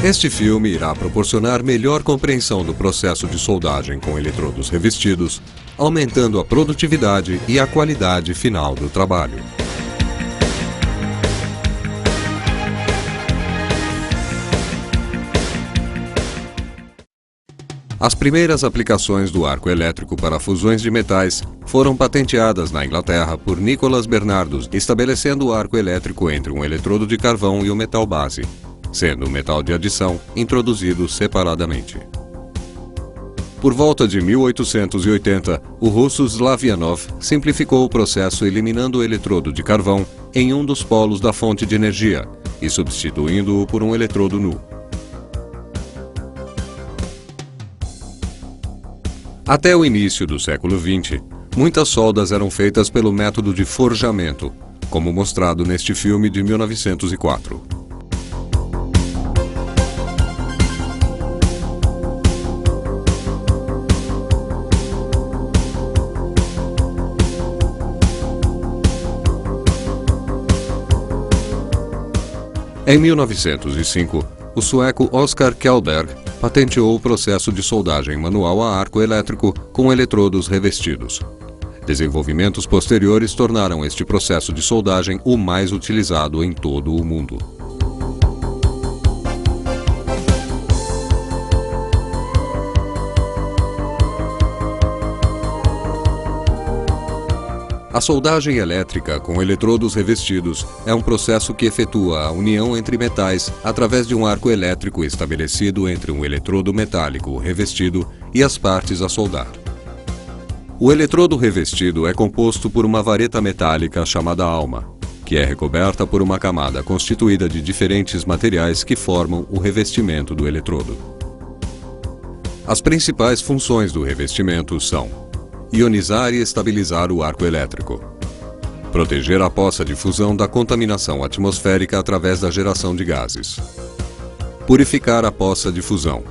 Este filme irá proporcionar melhor compreensão do processo de soldagem com eletrodos revestidos, aumentando a produtividade e a qualidade final do trabalho. As primeiras aplicações do arco elétrico para fusões de metais foram patenteadas na Inglaterra por Nicholas Bernardos, estabelecendo o arco elétrico entre um eletrodo de carvão e o metal base, sendo o metal de adição introduzido separadamente. Por volta de 1880, o russo Slavianov simplificou o processo eliminando o eletrodo de carvão em um dos polos da fonte de energia e substituindo-o por um eletrodo nu. Até o início do século XX, muitas soldas eram feitas pelo método de forjamento, como mostrado neste filme de 1904. Em 1905, o sueco Oskar Kjellberg patenteou o processo de soldagem manual a arco elétrico com eletrodos revestidos. Desenvolvimentos posteriores tornaram este processo de soldagem o mais utilizado em todo o mundo. A soldagem elétrica com eletrodos revestidos é um processo que efetua a união entre metais através de um arco elétrico estabelecido entre um eletrodo metálico revestido e as partes a soldar. O eletrodo revestido é composto por uma vareta metálica chamada alma, que é recoberta por uma camada constituída de diferentes materiais que formam o revestimento do eletrodo. As principais funções do revestimento são: ionizar e estabilizar o arco elétrico, proteger a poça de fusão da contaminação atmosférica através da geração de gases, purificar a poça de fusão,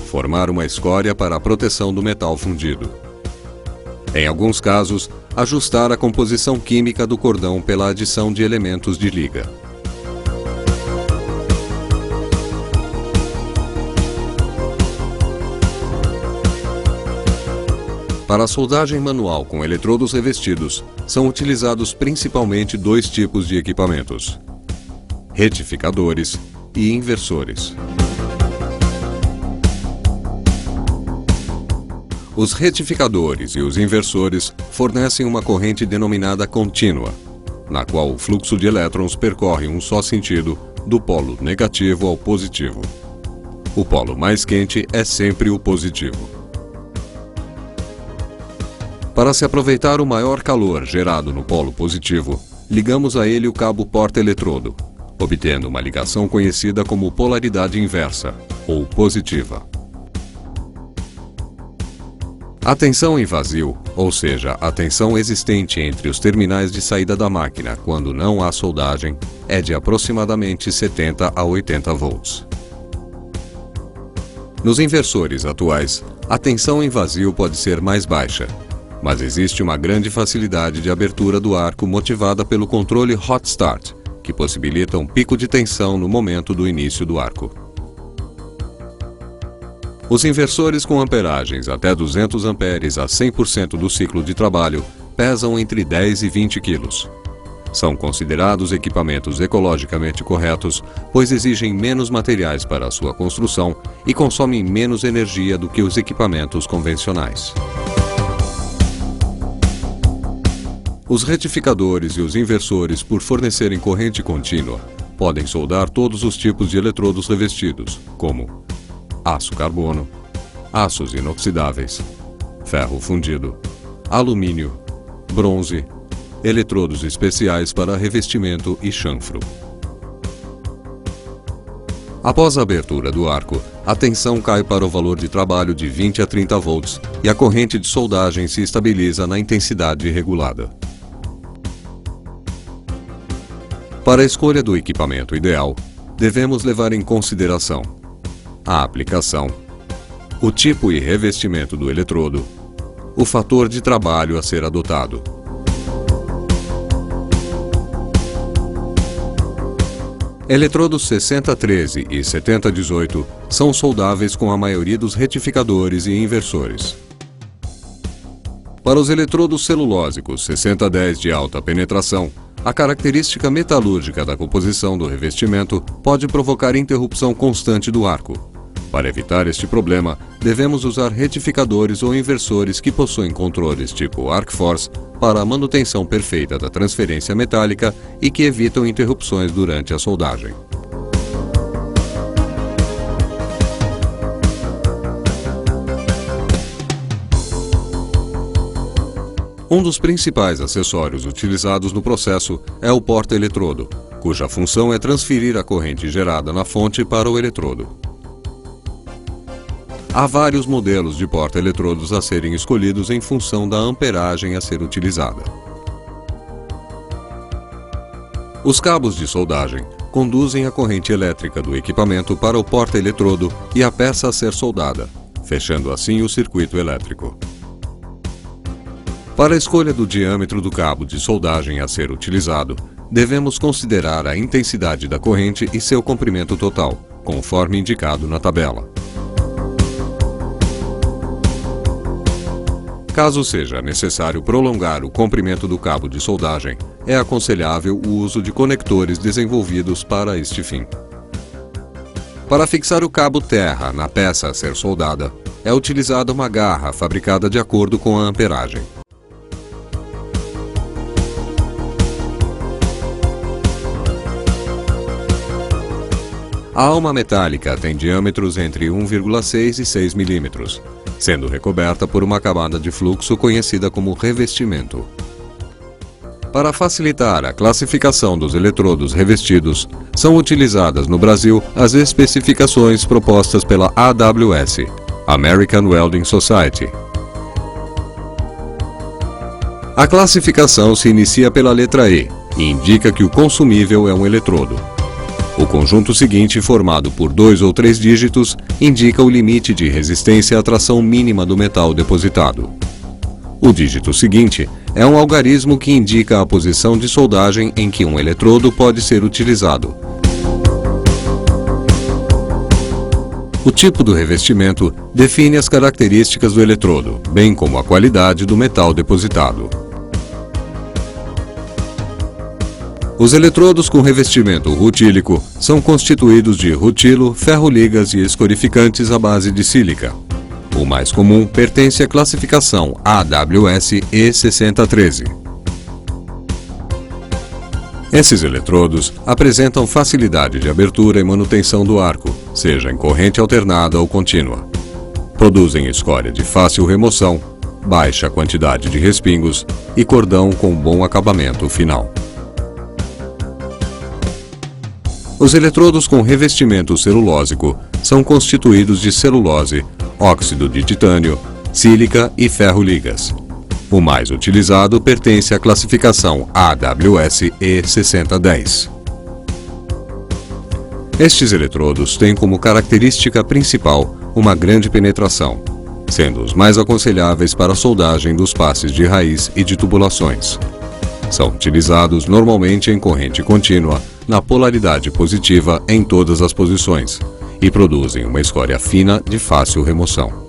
formar uma escória para a proteção do metal fundido. Em alguns casos, ajustar a composição química do cordão pela adição de elementos de liga. Para a soldagem manual com eletrodos revestidos, são utilizados principalmente dois tipos de equipamentos: retificadores e inversores. Os retificadores e os inversores fornecem uma corrente denominada contínua, na qual o fluxo de elétrons percorre um só sentido, do polo negativo ao positivo. O polo mais quente é sempre o positivo. Para se aproveitar o maior calor gerado no polo positivo, ligamos a ele o cabo porta-eletrodo, obtendo uma ligação conhecida como polaridade inversa, ou positiva. A tensão em vazio, ou seja, a tensão existente entre os terminais de saída da máquina quando não há soldagem, é de aproximadamente 70 a 80 volts. Nos inversores atuais, a tensão em vazio pode ser mais baixa, mas existe uma grande facilidade de abertura do arco motivada pelo controle Hot Start, que possibilita um pico de tensão no momento do início do arco. Os inversores com amperagens até 200 amperes a 100% do ciclo de trabalho pesam entre 10 e 20 kg. São considerados equipamentos ecologicamente corretos, pois exigem menos materiais para a sua construção e consomem menos energia do que os equipamentos convencionais. Os retificadores e os inversores, por fornecerem corrente contínua, podem soldar todos os tipos de eletrodos revestidos, como aço carbono, aços inoxidáveis, ferro fundido, alumínio, bronze, eletrodos especiais para revestimento e chanfro. Após a abertura do arco, a tensão cai para o valor de trabalho de 20 a 30 volts e a corrente de soldagem se estabiliza na intensidade regulada. Para a escolha do equipamento ideal, devemos levar em consideração a aplicação, o tipo e revestimento do eletrodo, o fator de trabalho a ser adotado. Eletrodos 6013 e 7018 são soldáveis com a maioria dos retificadores e inversores. Para os eletrodos celulósicos 6010 de alta penetração, a característica metalúrgica da composição do revestimento pode provocar interrupção constante do arco. Para evitar este problema, devemos usar retificadores ou inversores que possuem controles tipo ArcForce para a manutenção perfeita da transferência metálica e que evitam interrupções durante a soldagem. Um dos principais acessórios utilizados no processo é o porta-eletrodo, cuja função é transferir a corrente gerada na fonte para o eletrodo. Há vários modelos de porta-eletrodos a serem escolhidos em função da amperagem a ser utilizada. Os cabos de soldagem conduzem a corrente elétrica do equipamento para o porta-eletrodo e a peça a ser soldada, fechando assim o circuito elétrico. Para a escolha do diâmetro do cabo de soldagem a ser utilizado, devemos considerar a intensidade da corrente e seu comprimento total, conforme indicado na tabela. Caso seja necessário prolongar o comprimento do cabo de soldagem, é aconselhável o uso de conectores desenvolvidos para este fim. Para fixar o cabo terra na peça a ser soldada, é utilizada uma garra fabricada de acordo com a amperagem. A alma metálica tem diâmetros entre 1,6 e 6 mm, sendo recoberta por uma camada de fluxo conhecida como revestimento. Para facilitar a classificação dos eletrodos revestidos, são utilizadas no Brasil as especificações propostas pela AWS, American Welding Society. A classificação se inicia pela letra E e indica que o consumível é um eletrodo. O conjunto seguinte, formado por 2 ou 3 dígitos, indica o limite de resistência à tração mínima do metal depositado. O dígito seguinte é um algarismo que indica a posição de soldagem em que um eletrodo pode ser utilizado. O tipo do revestimento define as características do eletrodo, bem como a qualidade do metal depositado. Os eletrodos com revestimento rutílico são constituídos de rutilo, ferro-ligas e escorificantes à base de sílica. O mais comum pertence à classificação AWS E6013. Esses eletrodos apresentam facilidade de abertura e manutenção do arco, seja em corrente alternada ou contínua. Produzem escória de fácil remoção, baixa quantidade de respingos e cordão com bom acabamento final. Os eletrodos com revestimento celulósico são constituídos de celulose, óxido de titânio, sílica e ferro-ligas. O mais utilizado pertence à classificação AWS E6010. Estes eletrodos têm como característica principal uma grande penetração, sendo os mais aconselháveis para a soldagem dos passes de raiz e de tubulações. São utilizados normalmente em corrente contínua, na polaridade positiva em todas as posições, e produzem uma escória fina de fácil remoção.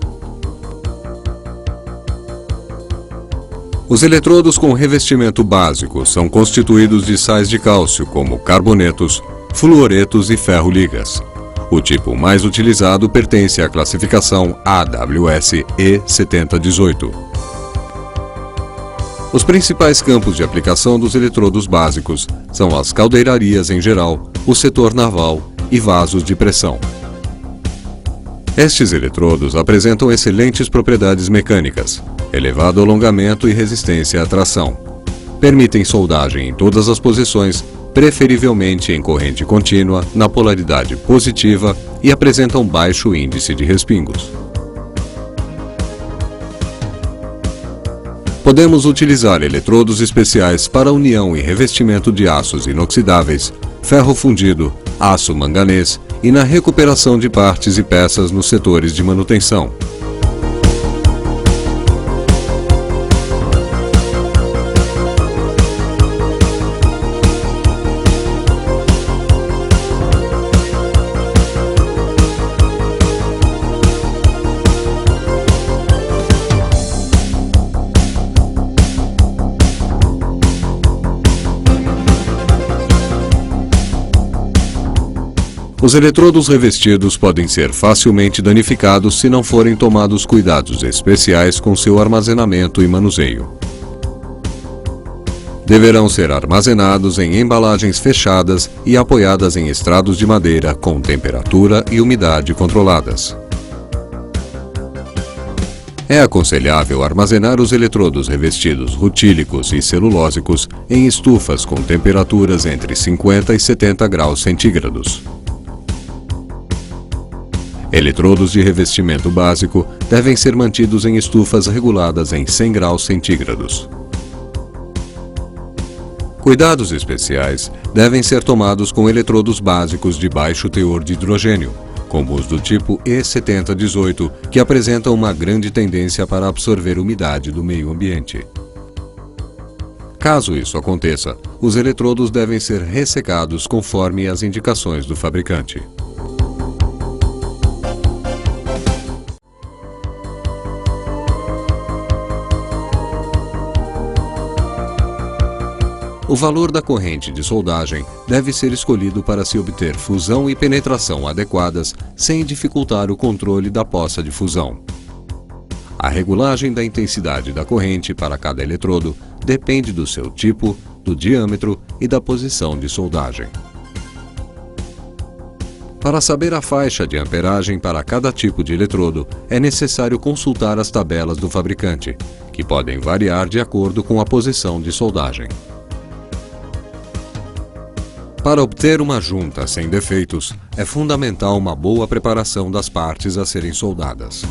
Os eletrodos com revestimento básico são constituídos de sais de cálcio como carbonetos, fluoretos e ferro-ligas. O tipo mais utilizado pertence à classificação AWS E7018. Os principais campos de aplicação dos eletrodos básicos são as caldeirarias em geral, o setor naval e vasos de pressão. Estes eletrodos apresentam excelentes propriedades mecânicas, elevado alongamento e resistência à tração. Permitem soldagem em todas as posições, preferivelmente em corrente contínua, na polaridade positiva e apresentam baixo índice de respingos. Podemos utilizar eletrodos especiais para união e revestimento de aços inoxidáveis, ferro fundido, aço manganês e na recuperação de partes e peças nos setores de manutenção. Os eletrodos revestidos podem ser facilmente danificados se não forem tomados cuidados especiais com seu armazenamento e manuseio. Deverão ser armazenados em embalagens fechadas e apoiadas em estrados de madeira com temperatura e umidade controladas. É aconselhável armazenar os eletrodos revestidos rutílicos e celulósicos em estufas com temperaturas entre 50 e 70 graus centígrados. Eletrodos de revestimento básico devem ser mantidos em estufas reguladas em 100 graus centígrados. Cuidados especiais devem ser tomados com eletrodos básicos de baixo teor de hidrogênio, como os do tipo E7018, que apresentam uma grande tendência para absorver umidade do meio ambiente. Caso isso aconteça, os eletrodos devem ser ressecados conforme as indicações do fabricante. O valor da corrente de soldagem deve ser escolhido para se obter fusão e penetração adequadas sem dificultar o controle da poça de fusão. A regulagem da intensidade da corrente para cada eletrodo depende do seu tipo, do diâmetro e da posição de soldagem. Para saber a faixa de amperagem para cada tipo de eletrodo, é necessário consultar as tabelas do fabricante, que podem variar de acordo com a posição de soldagem. Para obter uma junta sem defeitos, é fundamental uma boa preparação das partes a serem soldadas.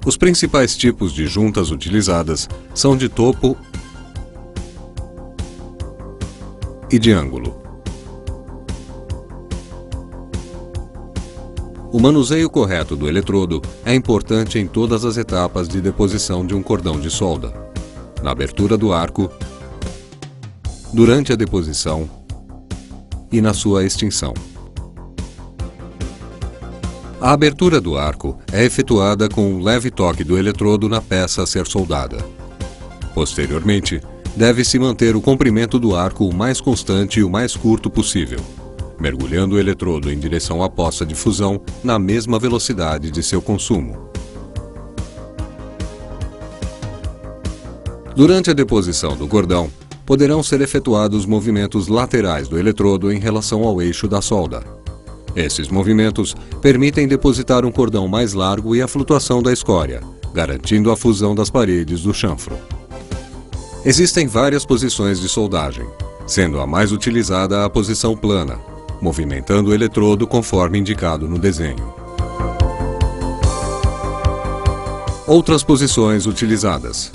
Os principais tipos de juntas utilizadas são de topo e de ângulo. O manuseio correto do eletrodo é importante em todas as etapas de deposição de um cordão de solda: na abertura do arco, durante a deposição e na sua extinção. A abertura do arco é efetuada com um leve toque do eletrodo na peça a ser soldada. Posteriormente, deve-se manter o comprimento do arco o mais constante e o mais curto possível, mergulhando o eletrodo em direção à poça de fusão na mesma velocidade de seu consumo. Durante a deposição do cordão, poderão ser efetuados movimentos laterais do eletrodo em relação ao eixo da solda. Esses movimentos permitem depositar um cordão mais largo e a flutuação da escória, garantindo a fusão das paredes do chanfro. Existem várias posições de soldagem, sendo a mais utilizada a posição plana, movimentando o eletrodo conforme indicado no desenho. Outras posições utilizadas: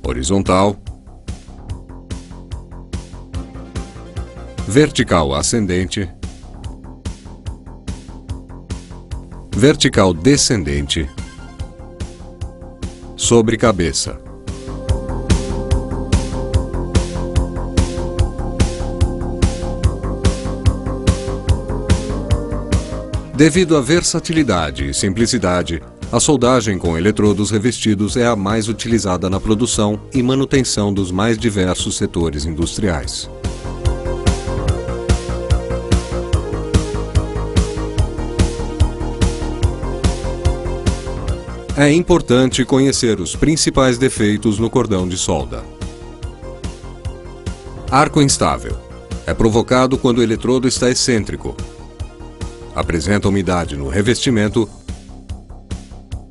horizontal, vertical ascendente, vertical descendente, sobre cabeça. Devido à versatilidade e simplicidade, a soldagem com eletrodos revestidos é a mais utilizada na produção e manutenção dos mais diversos setores industriais. É importante conhecer os principais defeitos no cordão de solda. Arco instável. É provocado quando o eletrodo está excêntrico. Apresenta umidade no revestimento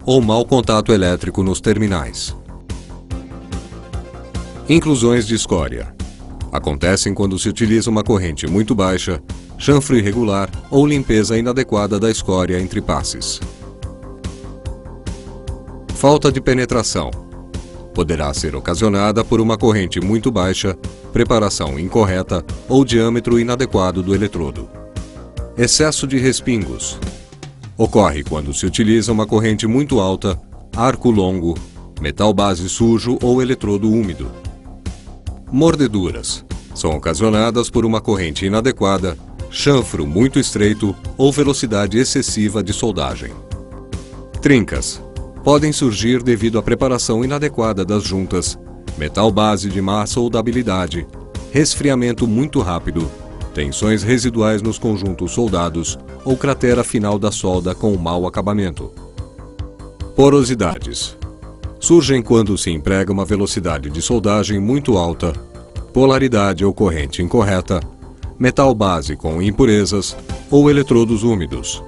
ou mau contato elétrico nos terminais. Inclusões de escória. Acontecem quando se utiliza uma corrente muito baixa, chanfro irregular ou limpeza inadequada da escória entre passes. Falta de penetração. Poderá ser ocasionada por uma corrente muito baixa, preparação incorreta ou diâmetro inadequado do eletrodo. Excesso de respingos. Ocorre quando se utiliza uma corrente muito alta, arco longo, metal base sujo ou eletrodo úmido. Mordeduras. São ocasionadas por uma corrente inadequada, chanfro muito estreito ou velocidade excessiva de soldagem. Trincas. Podem surgir devido à preparação inadequada das juntas, metal base de má soldabilidade, resfriamento muito rápido, tensões residuais nos conjuntos soldados ou cratera final da solda com mau acabamento. Porosidades. Surgem quando se emprega uma velocidade de soldagem muito alta, polaridade ou corrente incorreta, metal base com impurezas ou eletrodos úmidos.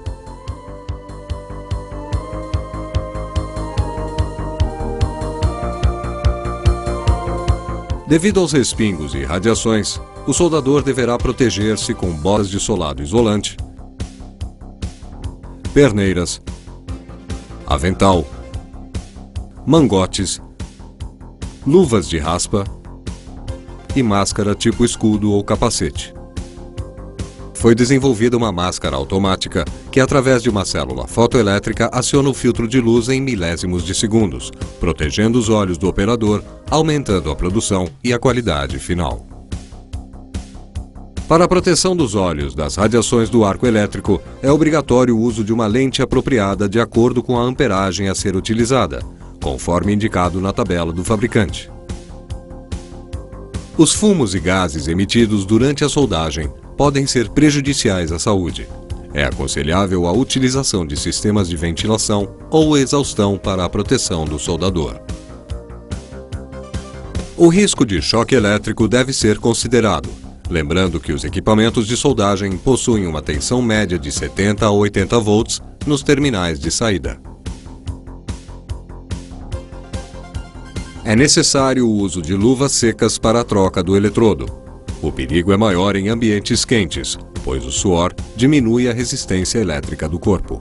Devido aos respingos e radiações, o soldador deverá proteger-se com botas de solado isolante, perneiras, avental, mangotes, luvas de raspa e máscara tipo escudo ou capacete. Foi desenvolvida uma máscara automática que, através de uma célula fotoelétrica, aciona o filtro de luz em milésimos de segundos, protegendo os olhos do operador, aumentando a produção e a qualidade final. Para a proteção dos olhos das radiações do arco elétrico, é obrigatório o uso de uma lente apropriada de acordo com a amperagem a ser utilizada, conforme indicado na tabela do fabricante. Os fumos e gases emitidos durante a soldagem podem ser prejudiciais à saúde. É aconselhável a utilização de sistemas de ventilação ou exaustão para a proteção do soldador. O risco de choque elétrico deve ser considerado, lembrando que os equipamentos de soldagem possuem uma tensão média de 70 a 80 volts nos terminais de saída. É necessário o uso de luvas secas para a troca do eletrodo. O perigo é maior em ambientes quentes, pois o suor diminui a resistência elétrica do corpo.